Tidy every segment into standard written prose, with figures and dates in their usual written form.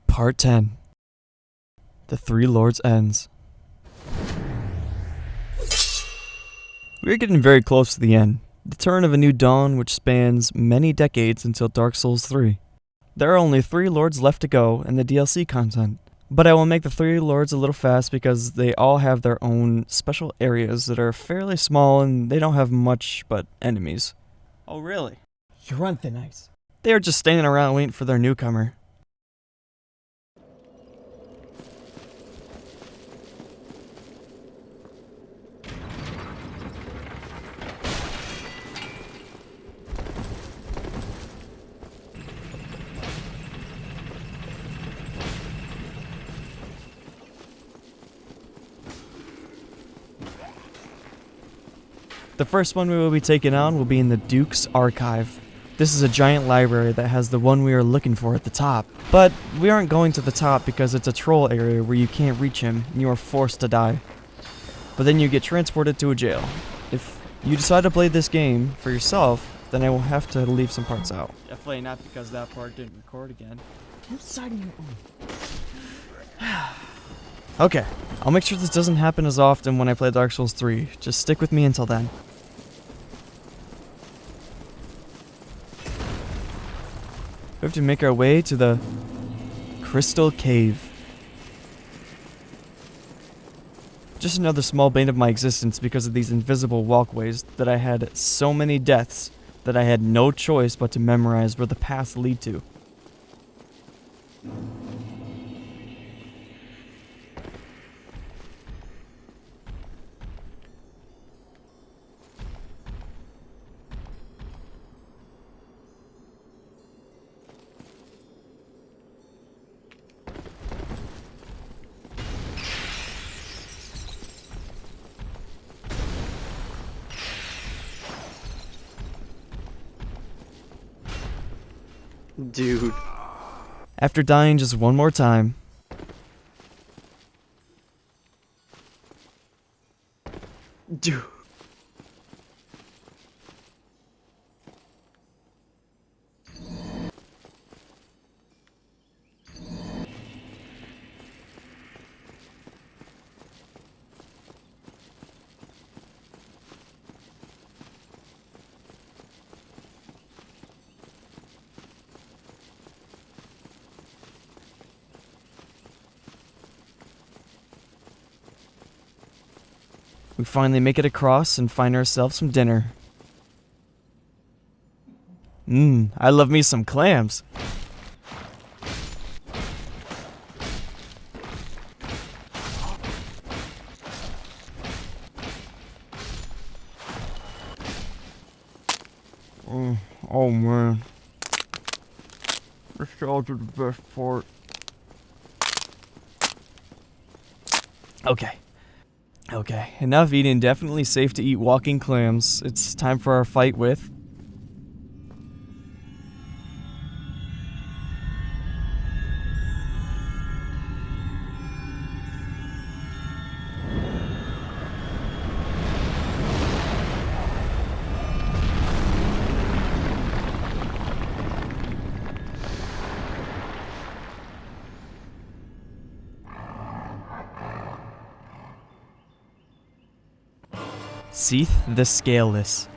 Part 10. The Three Lords ends. We are getting very close to the end, the turn of a new dawn which spans many decades until Dark Souls 3. There are only 3 lords left to go and the DLC content, but I will make the 3 lords a little fast because they all have their own special areas that are fairly small and they don't have much but enemies. Oh really? You're on thin ice. They are just standing around waiting for their newcomer. The first one we will be taking on will be in the Duke's Archive. This is a giant library that has the one we are looking for at the top. But we aren't going to the top because it's a troll area where you can't reach him and you are forced to die. But then you get transported to a jail. If you decide to play this game for yourself, then I will have to leave some parts out. Definitely not because that part didn't record again. Okay, I'll make sure this doesn't happen as often when I play Dark Souls 3. Just stick with me until then. We have to make our way to the Crystal Cave. Just another small bane of my existence because of these invisible walkways that I had so many deaths that I had no choice but to memorize where the paths lead to. Dude. After dying just one more time. Dude. We finally make it across and find ourselves some dinner. I love me some clams. Oh man. This is the best part. Okay, enough eating. Definitely safe to eat walking clams. It's time for our fight with... Seath the Scaleless.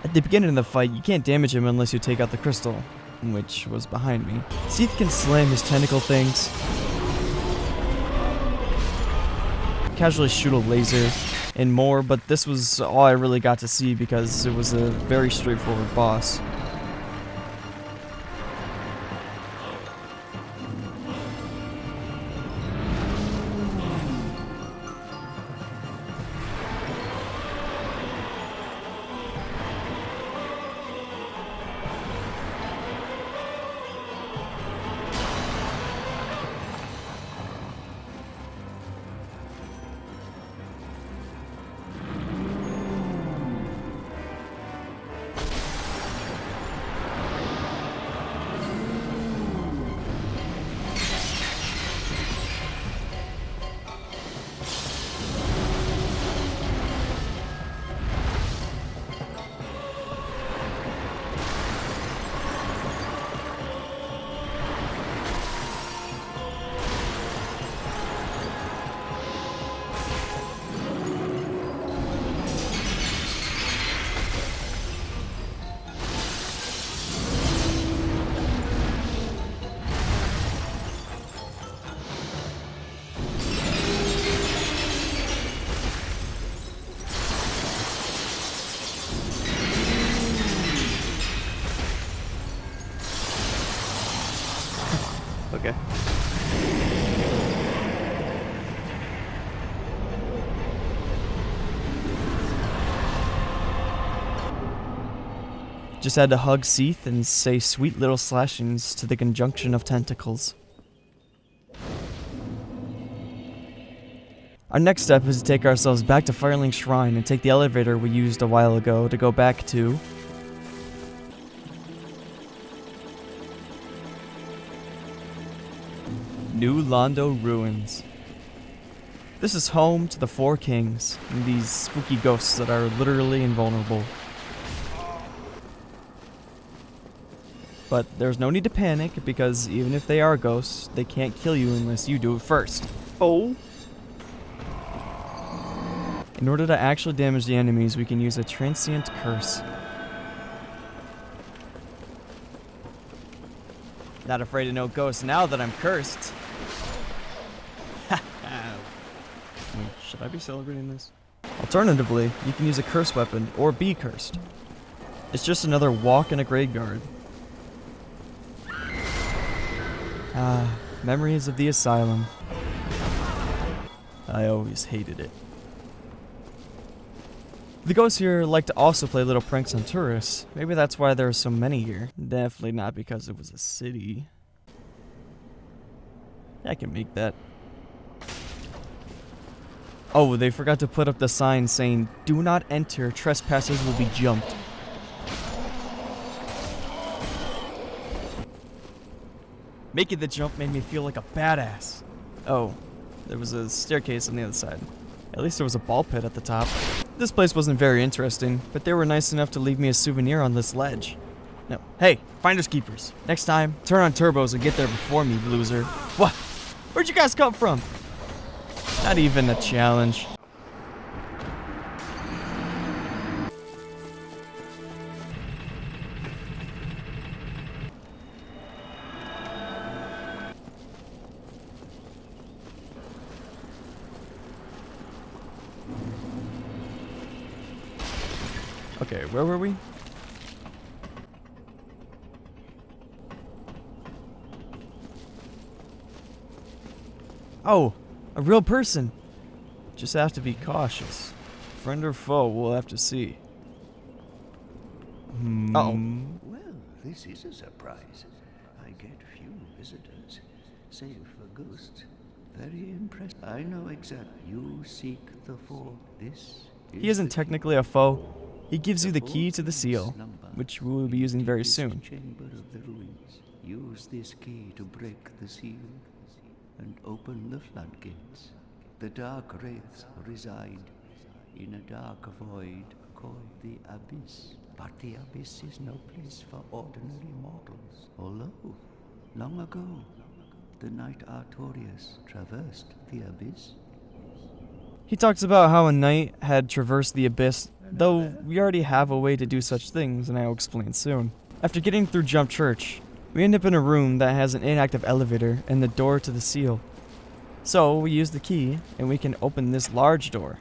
At the beginning of the fight, you can't damage him unless you take out the crystal, which was behind me. Seath can slam his tentacle things, casually shoot a laser, and more, but this was all I really got to see because it was a very straightforward boss. Okay. Just had to hug Seath and say sweet little slashings to the conjunction of tentacles. Our next step is to take ourselves back to Firelink Shrine and take the elevator we used a while ago to go back to New Londo Ruins. This is home to the Four Kings and these spooky ghosts that are literally invulnerable. But there's no need to panic, because even if they are ghosts, they can't kill you unless you do it first. Oh! In order to actually damage the enemies, we can use a transient curse. Not afraid of no ghosts now that I'm cursed. Wait, should I be celebrating this? Alternatively, you can use a curse weapon or be cursed. It's just another walk in a graveyard. Ah, memories of the asylum. I always hated it. The ghosts here like to also play little pranks on tourists. Maybe that's why there are so many here. Definitely not because it was a city. I can make that. Oh, they forgot to put up the sign saying, "Do not enter, trespassers will be jumped." Making the jump made me feel like a badass. Oh, there was a staircase on the other side. At least there was a ball pit at the top. This place wasn't very interesting, but they were nice enough to leave me a souvenir on this ledge. No, hey, finders keepers. Next time, turn on turbos and get there before me, loser. What? Where'd you guys come from? Not even a challenge. Okay, where were we? Oh, a real person. Just have to be cautious. Friend or foe, we'll have to see. Uh-oh. Well, this is a surprise. I get few visitors, save for ghosts. Very impressed. I know exactly. You seek the foe. This He isn't technically a foe. He gives you the key to the seal, which we will be using very soon. Chamber of the ruins. Use this key to break the seal and open the floodgates. The dark wraiths reside in a dark void called the Abyss. But the Abyss is no place for ordinary mortals. Although, long ago, the knight Artorius traversed the Abyss. He talks about how a knight had traversed the abyss, though we already have a way to do such things, and I'll explain soon. After getting through Jump Church, we end up in a room that has an inactive elevator and the door to the seal. So we use the key, and we can open this large door.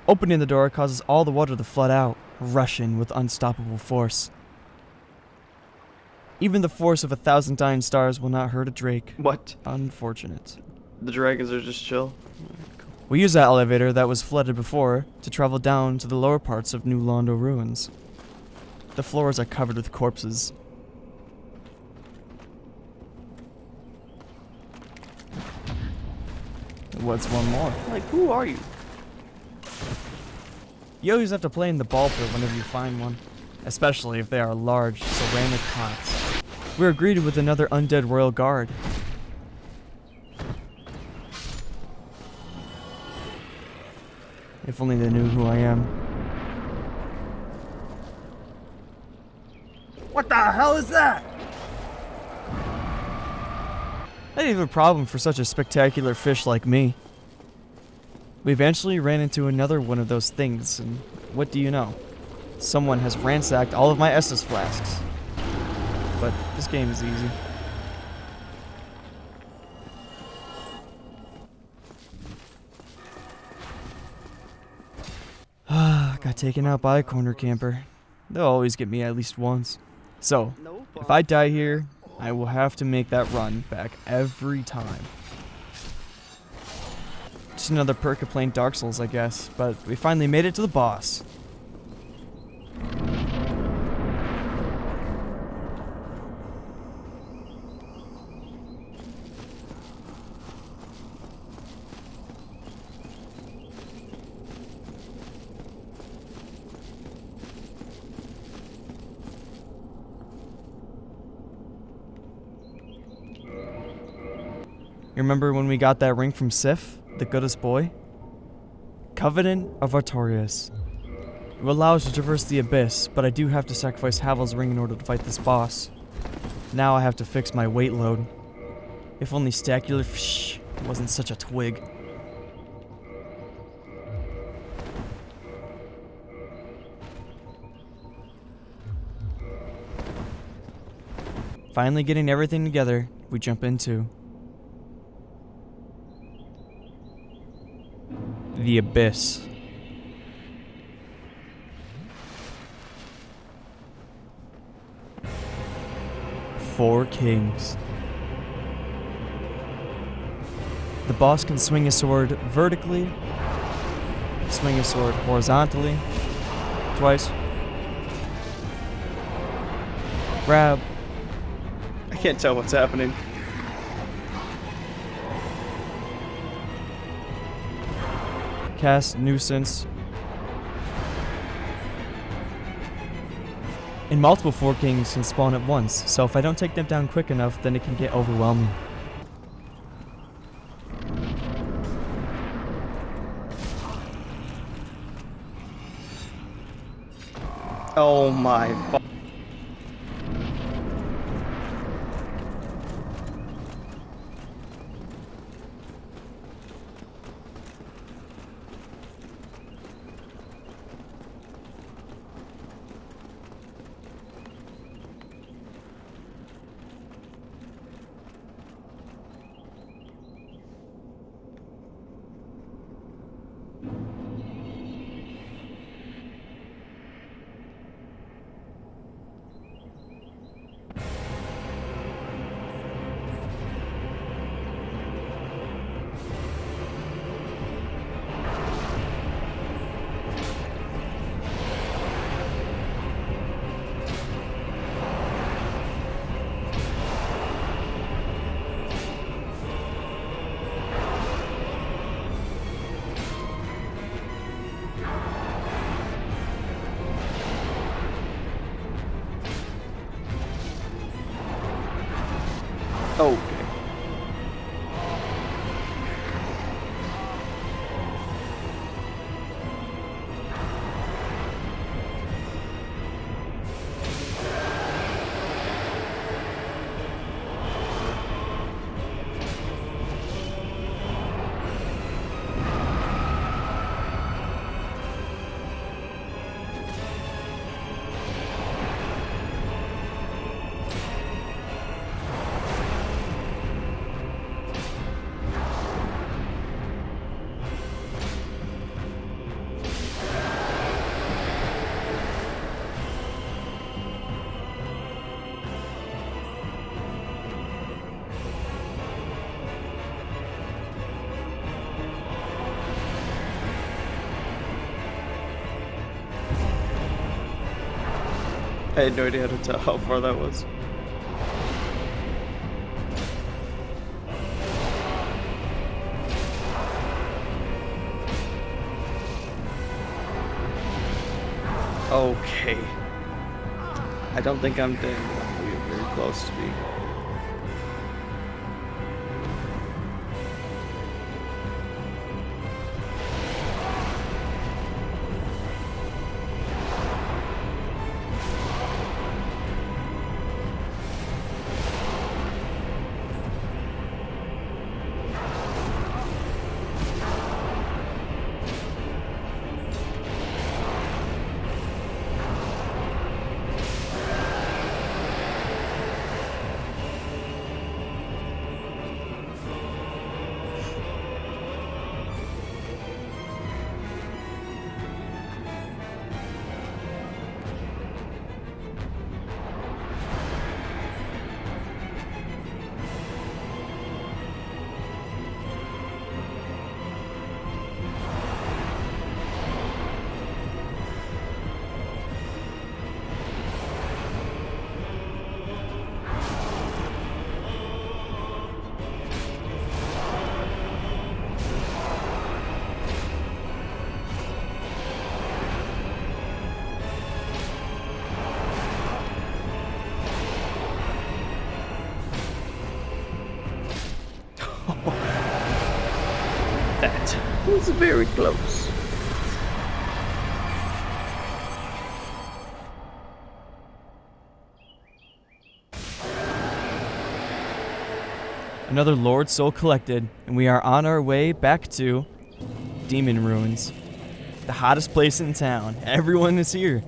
Opening the door causes all the water to flood out, rush in with unstoppable force. Even the force of 1,000 dying stars will not hurt a drake. What? Unfortunate. The dragons are just chill? We use that elevator that was flooded before to travel down to the lower parts of New Londo Ruins. The floors are covered with corpses. What's one more? Like, who are you? You always have to play in the ball pit whenever you find one, especially if they are large ceramic pots. We're greeted with another undead royal guard. If only they knew who I am. What the hell is that? I didn't have a problem for such a spectacular fish like me. We eventually ran into another one of those things, and what do you know? Someone has ransacked all of my Estus flasks. But this game is easy. Got taken out by a corner camper. They'll always get me at least once. So, if I die here, I will have to make that run back every time. Just another perk of playing Dark Souls, I guess, but we finally made it to the boss. You remember when we got that ring from Sif, the goodest boy? Covenant of Artorias. It will allow us to traverse the abyss, but I do have to sacrifice Havel's ring in order to fight this boss. Now I have to fix my weight load. If only Stacular wasn't such a twig. Finally getting everything together, we jump into the abyss. Four kings. The boss can swing a sword vertically, swing a sword horizontally, twice, grab, I can't tell what's happening. cast nuisance, and multiple Four Kings can spawn at once, so if I don't take them down quick enough, then it can get overwhelming. Oh my. Okay. I had no idea how to tell how far that was. Okay. I don't think I'm dead. We're very close to being. very close. Another Lord Soul collected, and we are on our way back to Demon Ruins. The hottest place in town. Everyone is here.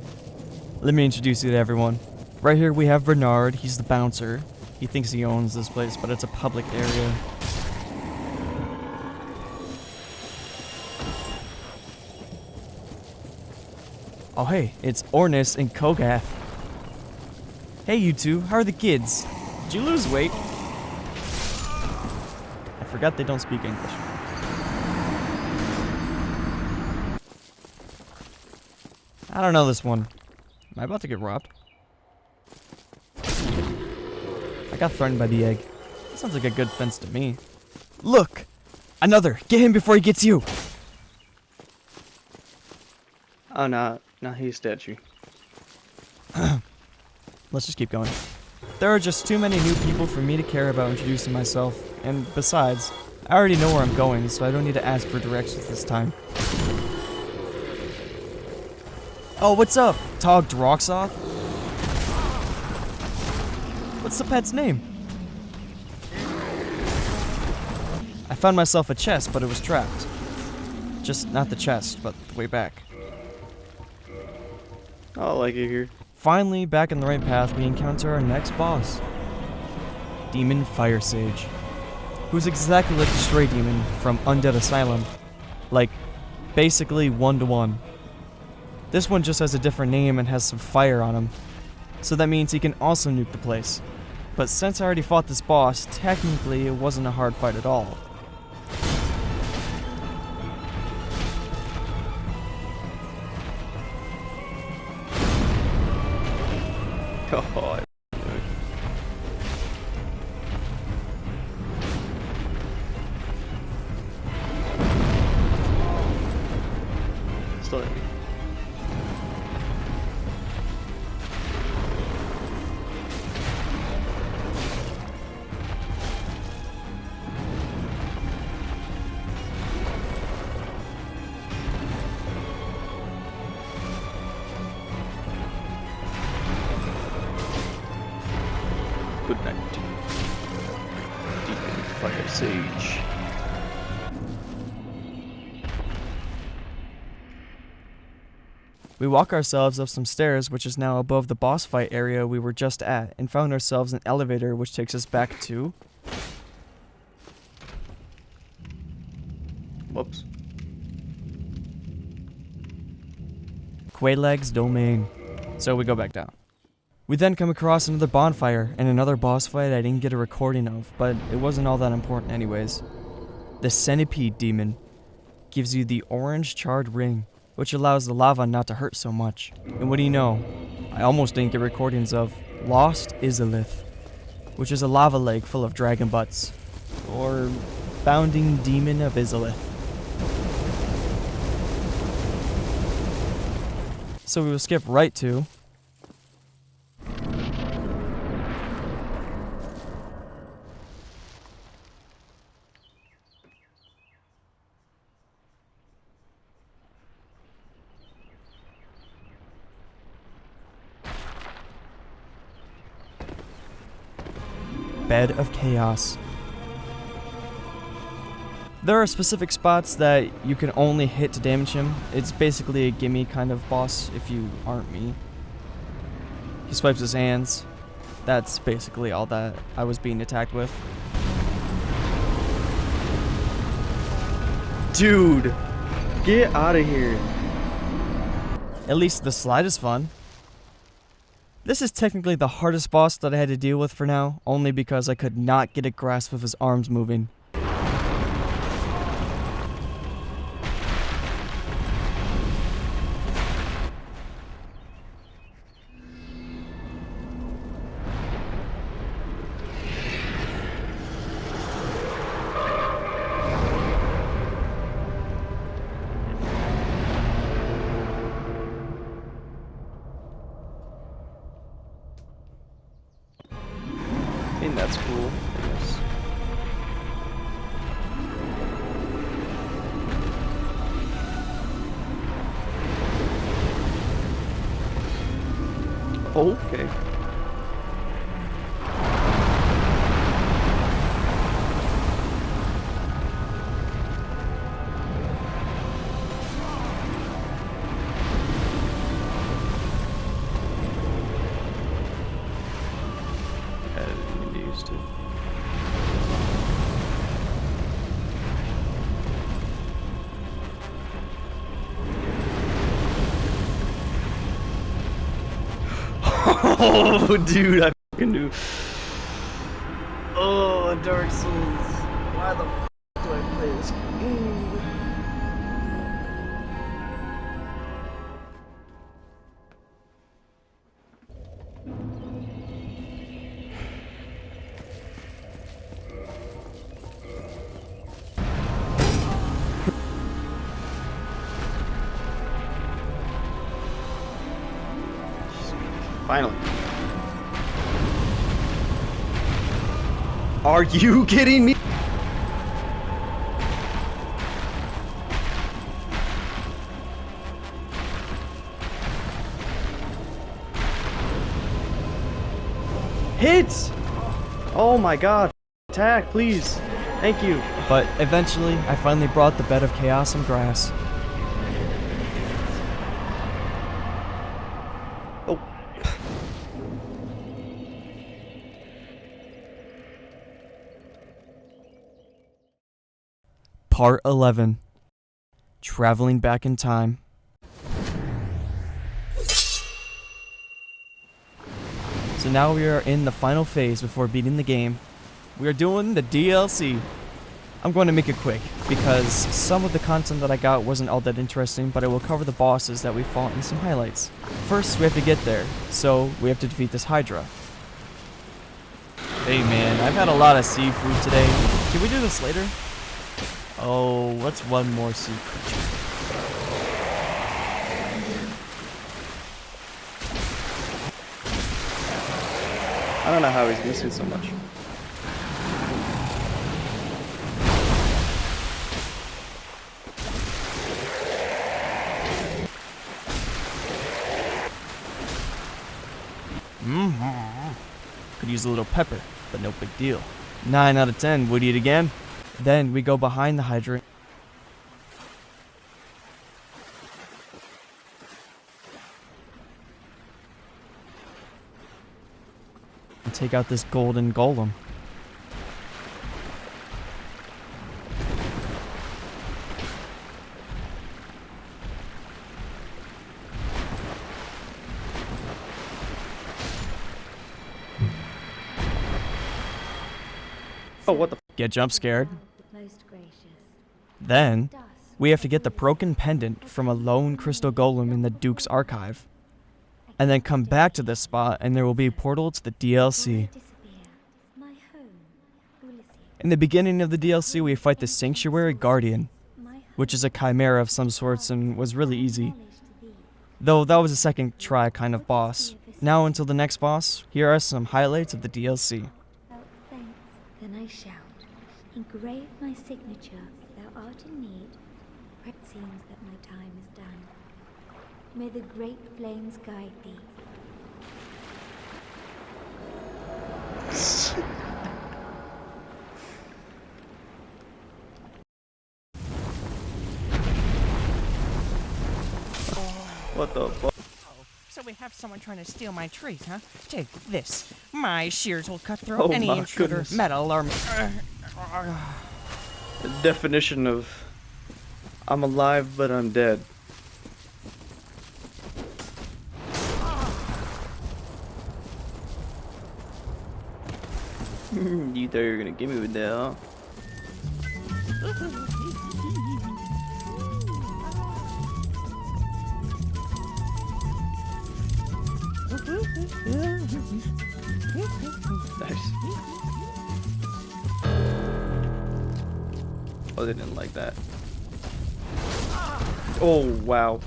Let me introduce you to everyone. Right here we have Bernard. He's the bouncer. He thinks he owns this place, but it's a public area. Oh hey, it's Ornis and Kogath. Hey you two, how are the kids? Did you lose weight? I forgot they don't speak English. I don't know this one. Am I about to get robbed? I got threatened by the egg. That sounds like a good fence to me. Look! Another! Get him before he gets you! Oh, no, he's statue. Let's just keep going. There are just too many new people for me to care about introducing myself, and besides, I already know where I'm going, so I don't need to ask for directions this time. Oh, what's up, Tog Droxoth? What's the pet's name? I found myself a chest, but it was trapped. Just not the chest, but the way back. Oh, I like it here. Finally, back on the right path, we encounter our next boss. Demon Fire Sage. Who's exactly like the Stray Demon from Undead Asylum. Like, basically 1-to-1. This one just has a different name and has some fire on him. So that means he can also nuke the place. But since I already fought this boss, technically it wasn't a hard fight at all. Oh, still hit me. Good night. Demon Fire Sage. We walk ourselves up some stairs, which is now above the boss fight area we were just at, and found ourselves an elevator which takes us back to... Whoops. Quaeleg's domain. So we go back down. We then come across another bonfire and another boss fight I didn't get a recording of, but it wasn't all that important anyways. The Centipede Demon gives you the orange charred ring, which allows the lava not to hurt so much. And what do you know? I almost didn't get recordings of Lost Izalith, which is a lava lake full of dragon butts, or Bounding Demon of Izalith. So we will skip right to... Bed of Chaos. There are specific spots that you can only hit to damage him. It's basically a gimme kind of boss if you aren't me. He swipes his hands. That's basically all that I was being attacked with. Dude, get out of here. At least the slide is fun. This is technically the hardest boss that I had to deal with for now, only because I could not get a grasp of his arms moving. I mean, that's cool, I guess. Okay. I didn't get used to. Oh, dude, I fucking knew. Oh, Dark Souls. Why the f do I play this game? Finally. Are you kidding me? Hits! Oh my god. Attack, please. Thank you. But eventually, I finally brought the bed of chaos and grass. Oh. Part 11. Traveling back in time. So now we are in the final phase before beating the game. We are doing the DLC. I'm going to make it quick, because some of the content that I got wasn't all that interesting, but I will cover the bosses that we fought in some highlights. First, we have to get there, so we have to defeat this Hydra. Hey man, I've had a lot of seafood today. Can we do this later? Oh, what's one more sea creature? I don't know how he's missing so much. Could use a little pepper, but no big deal. 9 out of 10, would eat again. Then we go behind the hydrant. And take out this golden golem. Oh, what the f? Get jump scared. Then we have to get the broken pendant from a lone crystal golem in the Duke's archive. And then come back to this spot and there will be a portal to the DLC. In the beginning of the DLC we fight the Sanctuary Guardian, which is a chimera of some sorts and was really easy. Though that was a second try kind of boss. Now until the next boss, here are some highlights of the DLC. Then I shout, engrave my signature, thou art in need, for it seems that my time is done. May the great flames guide thee. What the fuck? So we have someone trying to steal my trees, huh? Take this. My shears will cut through Oh any my intruder, goodness. metal, or... The definition of I'm alive but I'm dead. You thought you were gonna give me with that, huh? Nice. Oh, they didn't like that. Oh, wow.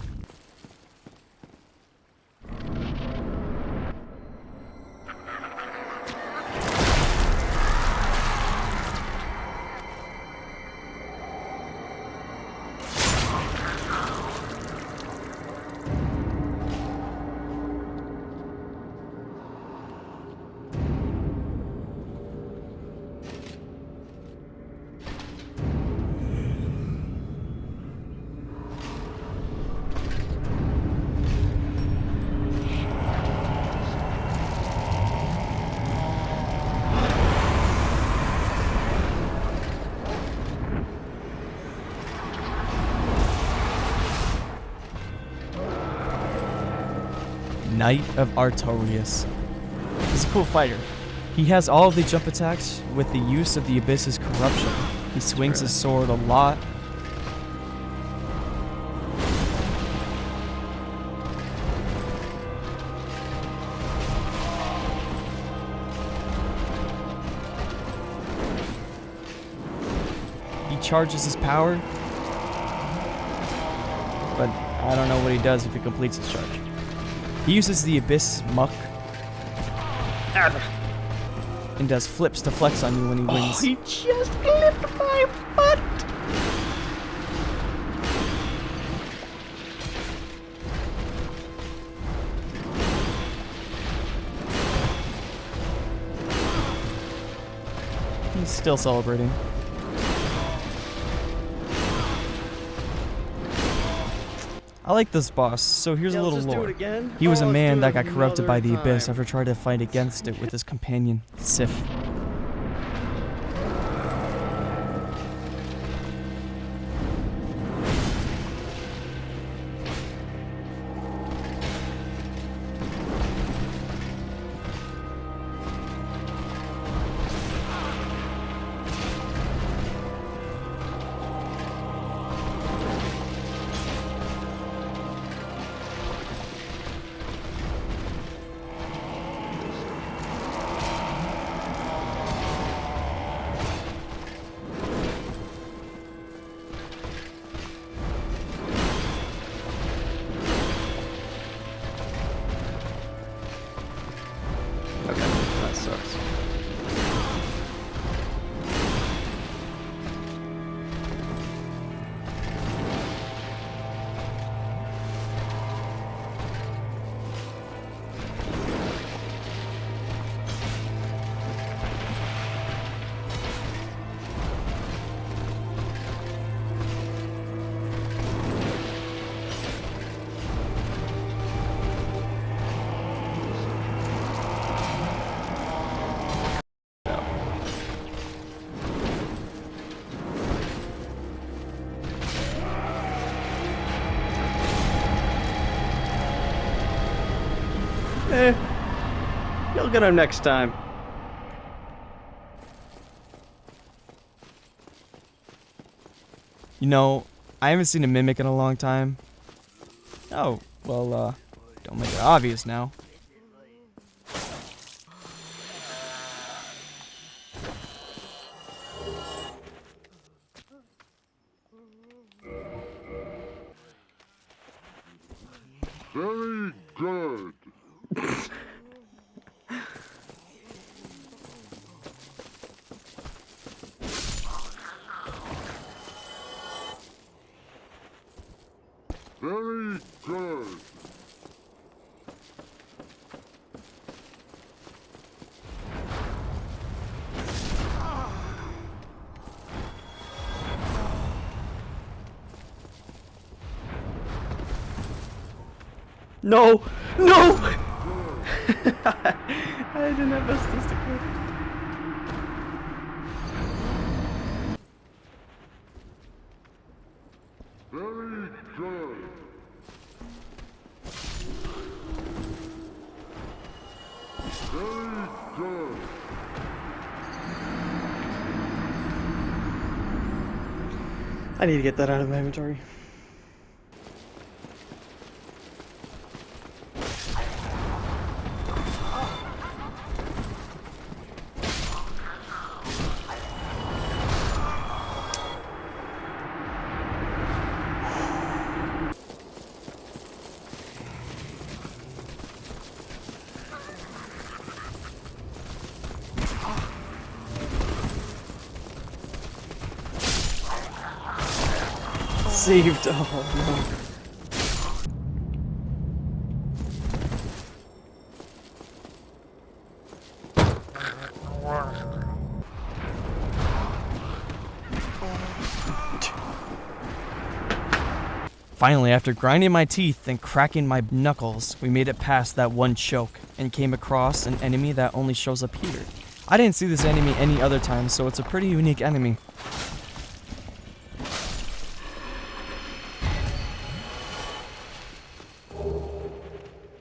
Knight of Artorias. He's a cool fighter. He has all of the jump attacks with the use of the Abyss's corruption. He swings his sword a lot. He charges his power, but I don't know what he does if he completes his charge. He uses the Abyss Muck and does flips to flex on you when he wins. Oh, he just clipped my butt! He's still celebrating. I like this boss, so here's a little lore. He was a man that got corrupted by the Abyss after trying to fight against it with his companion, Sif. Okay, that sucks. You'll get him next time. You know, I haven't seen a mimic in a long time. Oh, well, don't make it obvious now. Very good. Very good. No! No! I didn't have Estus to quit. Very good. Very good. I need to get that out of my inventory. Saved. Oh no. Finally, after grinding my teeth and cracking my knuckles, we made it past that one choke and came across an enemy that only shows up here. I didn't see this enemy any other time, so it's a pretty unique enemy.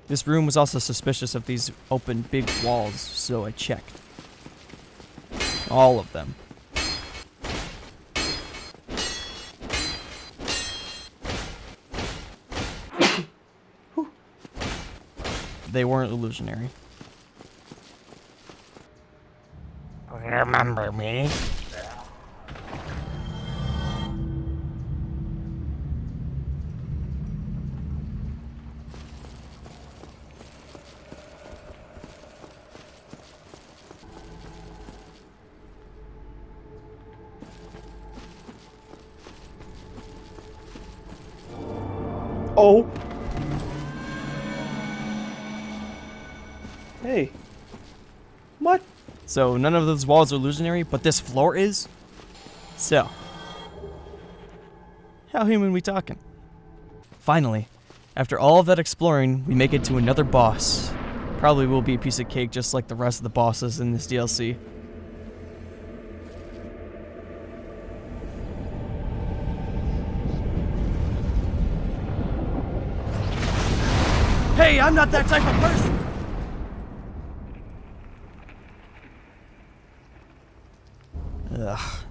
This room was also suspicious of these open big walls, so I checked. All of them. They weren't illusionary. Remember me? Oh! Hey. What? So none of those walls are illusionary, but this floor is? So, how human we talking? Finally, after all of that exploring, we make it to another boss. Probably will be a piece of cake just like the rest of the bosses in this DLC. Hey, I'm not that type of person! Ugh.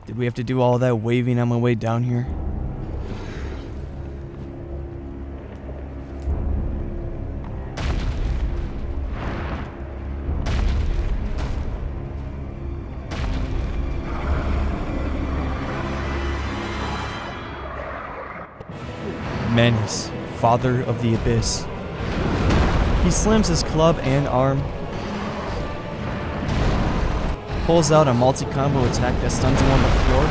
Did we have to do all that waving on my way down here? Manus, father of the abyss. He slams his club and arm, pulls out a multi-combo attack that stuns him on the floor.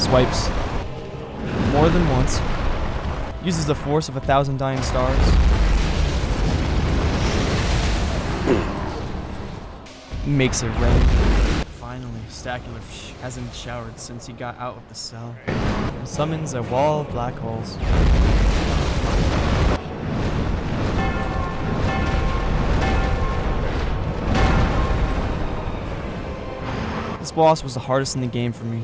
Swipes more than once. Uses the force of 1,000 dying stars. Makes it rain. Finally, Stacular hasn't showered since he got out of the cell. And summons a wall of black holes. This boss was the hardest in the game for me.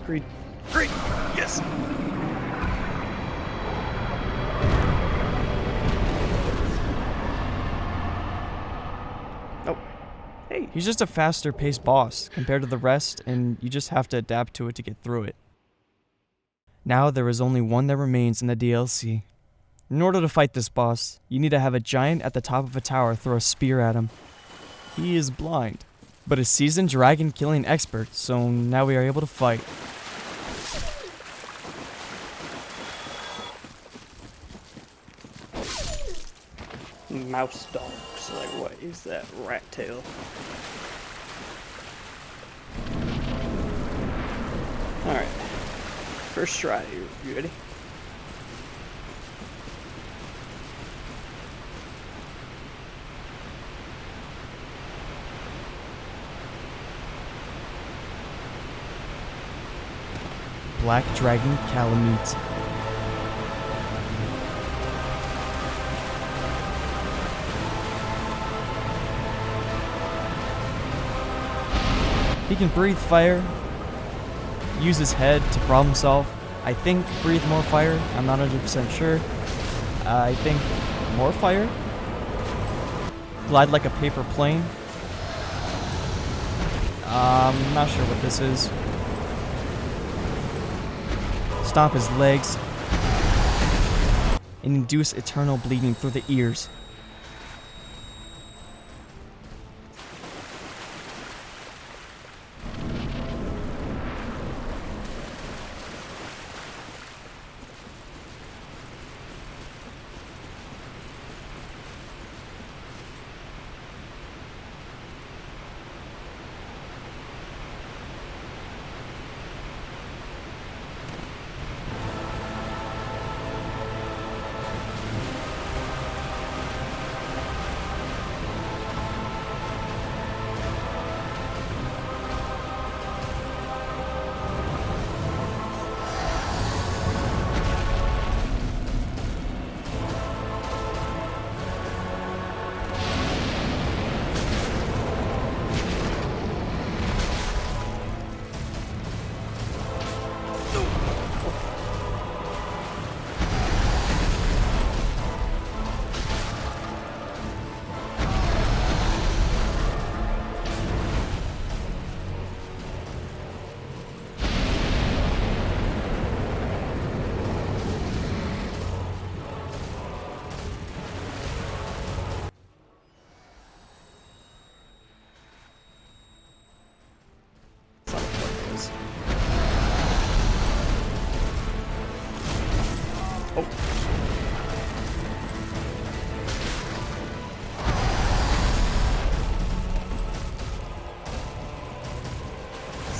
Great. Great. Yes. Nope. Hey. He's just a faster paced boss compared to the rest, and you just have to adapt to it to get through it. Now there is only one that remains in the DLC. In order to fight this boss, you need to have a giant at the top of a tower throw a spear at him. He is blind, but a seasoned dragon killing expert, so now we are able to fight. Mouse dogs. Like, what is that? Rat tail. Alright. First try. You ready? Black Dragon Calamite. He can breathe fire, use his head to problem solve. I think breathe more fire, I'm not 100% sure. I think more fire. Glide like a paper plane. Not sure what this is. Stomp his legs. And induce eternal bleeding through the ears.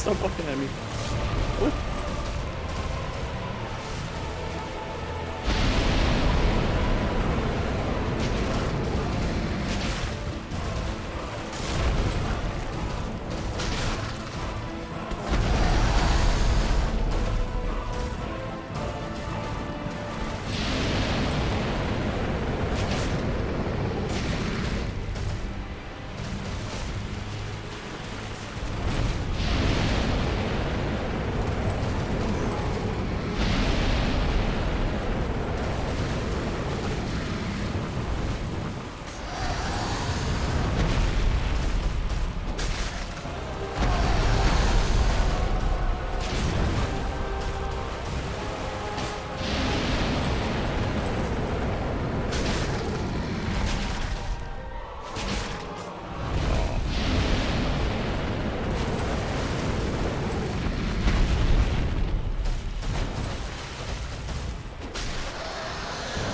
Stop looking at me. Oh.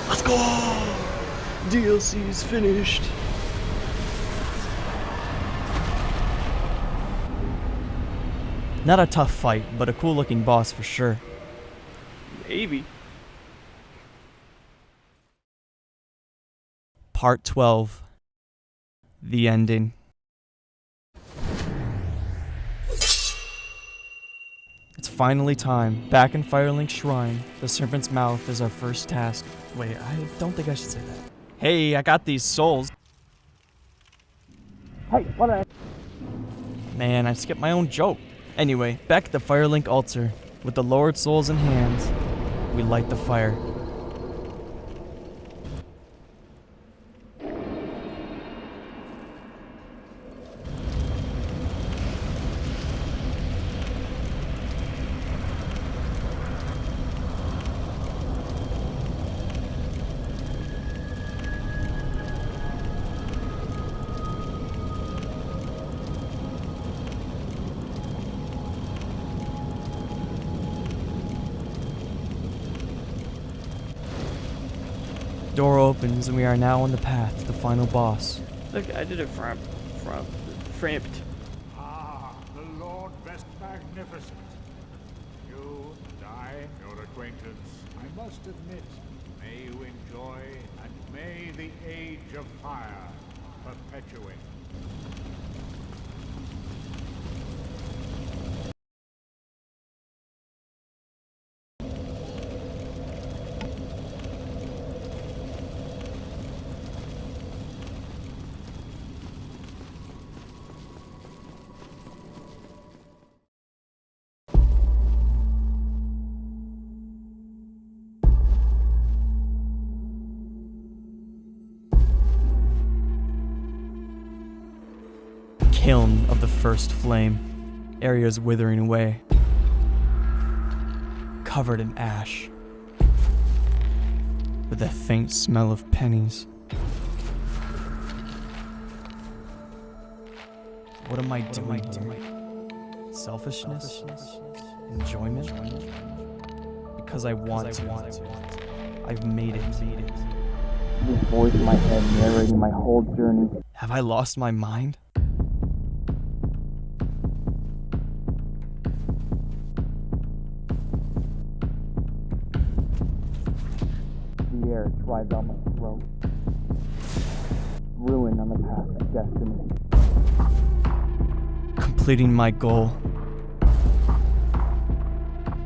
Let's go! DLC's finished. Not a tough fight, but a cool looking boss for sure. Maybe. Part 12. The ending. It's finally time. Back in Firelink's shrine, the Serpent's Mouth is our first task. Wait, I don't think I should say that. Hey, I got these souls. Hey, what? Man, I skipped my own joke. Anyway, back at the Firelink altar. With the lowered souls in hand, we light the fire. door opens and we are now on the path to the final boss. Look, I did it framed. Ah, the Lord Best Magnificent. You and I, your acquaintance, I must admit, may you enjoy, and may the Age of Fire perpetuate. Kiln of the first flame. Areas withering away. Covered in ash. With a faint smell of pennies. What am I doing here? Selfishness? Enjoyment? Because I want to. I've made it. This voice in my head narrating my whole journey. Have I lost my mind? The air dries out my throat. Ruin on the path to destiny. Completing my goal.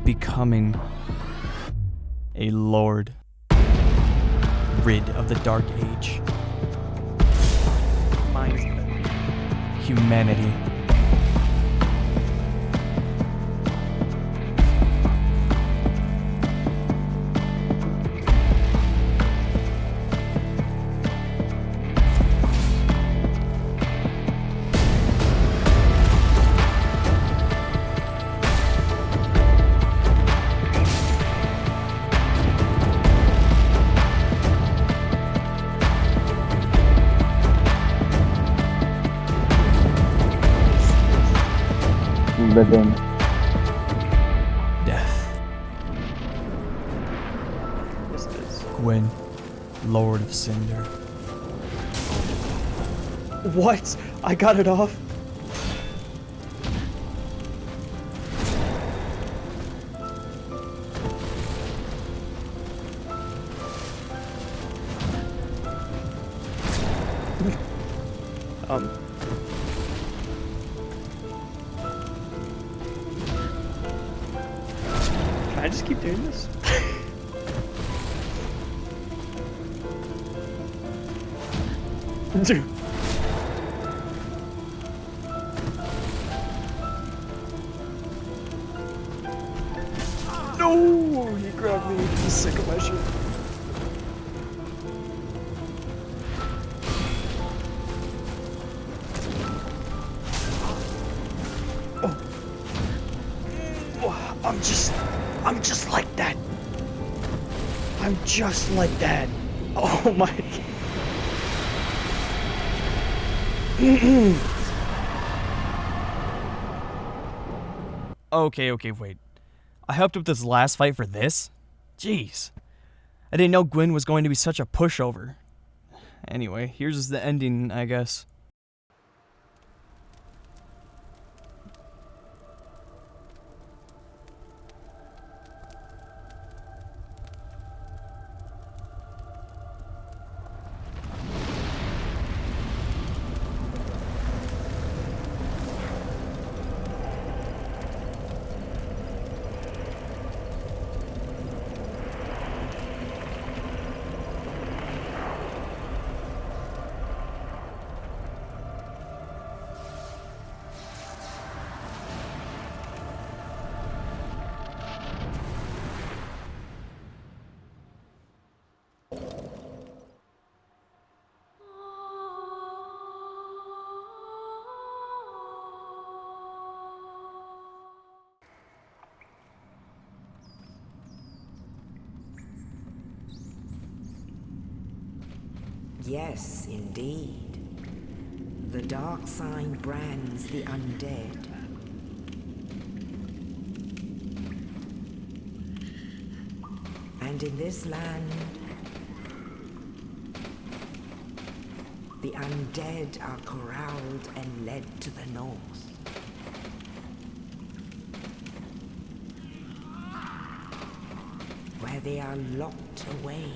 Becoming a lord. Rid of the Dark Age. Humanity. Living. Death. Yes, it is. Gwyn, Lord of Cinder. What? I got it off? Can I just keep doing this? Dude. No! He grabbed me. He's sick of my shit. Oh. I'm just like that. I'm just like that. Oh my. Okay, wait. I helped with this last fight for this? Jeez. I didn't know Gwyn was going to be such a pushover. Anyway, here's the ending, I guess. Yes, indeed. The dark sign brands the undead. And in this land, The undead are corralled and led to the north. Where they are locked away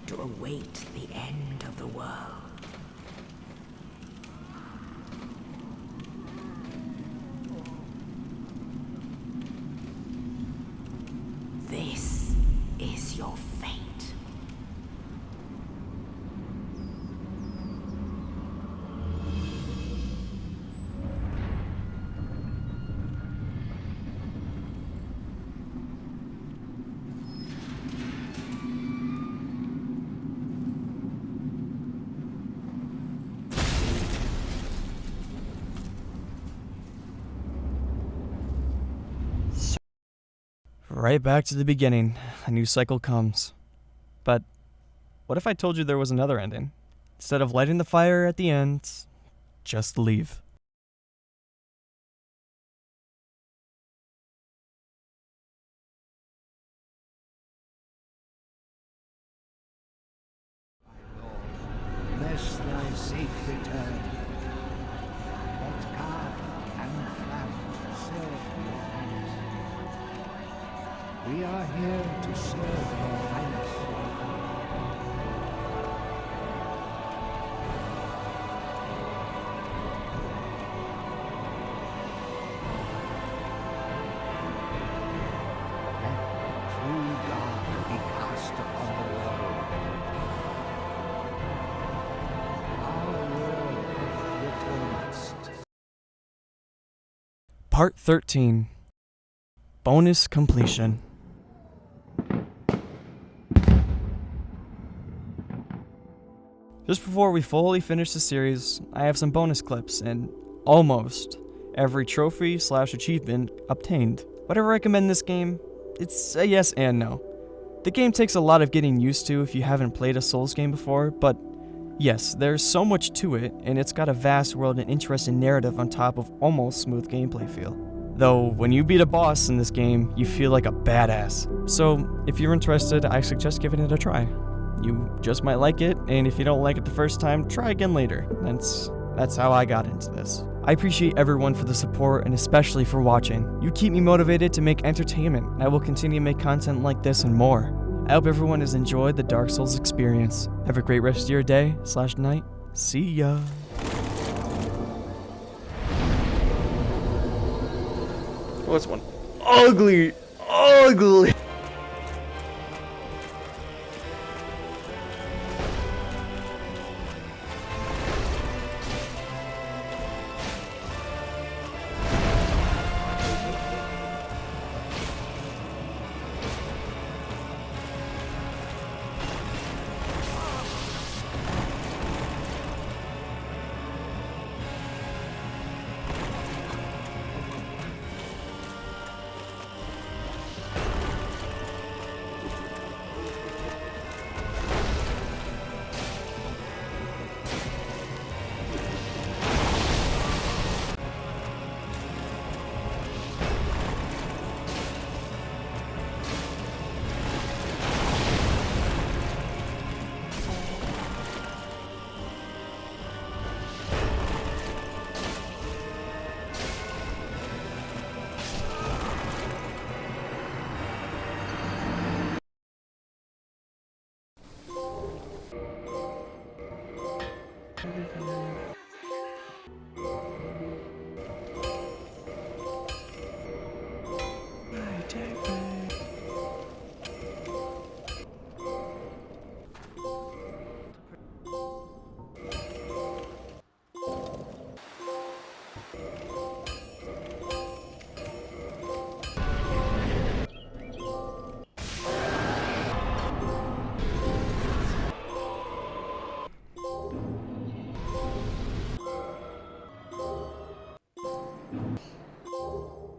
to await the end of the world. This is your fate. Right back to the beginning. A new cycle comes. But what if I told you there was another ending? Instead of lighting the fire at the end, just leave. Bless thy safe return. Let calf and flat serve your highness. We are here to serve your highness. Let the true dark be cast upon the world. Our world hath returned. Part 13. Bonus completion. Just before we fully finish the series, I have some bonus clips and almost every trophy / achievement obtained. Would I recommend this game? It's a yes and no. The game takes a lot of getting used to if you haven't played a Souls game before, but yes, there's so much to it, and it's got a vast world and interesting narrative on top of almost smooth gameplay feel. Though, when you beat a boss in this game, you feel like a badass. So, if you're interested, I suggest giving it a try. You just might like it, and if you don't like it the first time, try again later. That's how I got into this. I appreciate everyone for the support, and especially for watching. You keep me motivated to make entertainment, and I will continue to make content like this and more. I hope everyone has enjoyed the Dark Souls experience. Have a great rest of your day / night. See ya. Oh, this one. Ugly.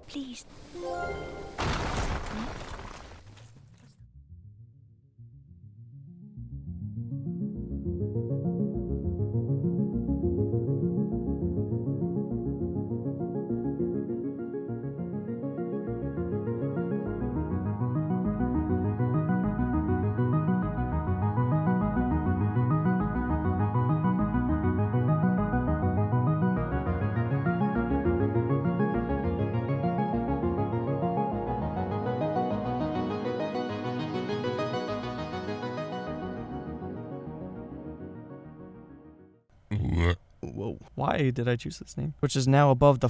Please. Whoa. Why did I choose this name? Which is now above the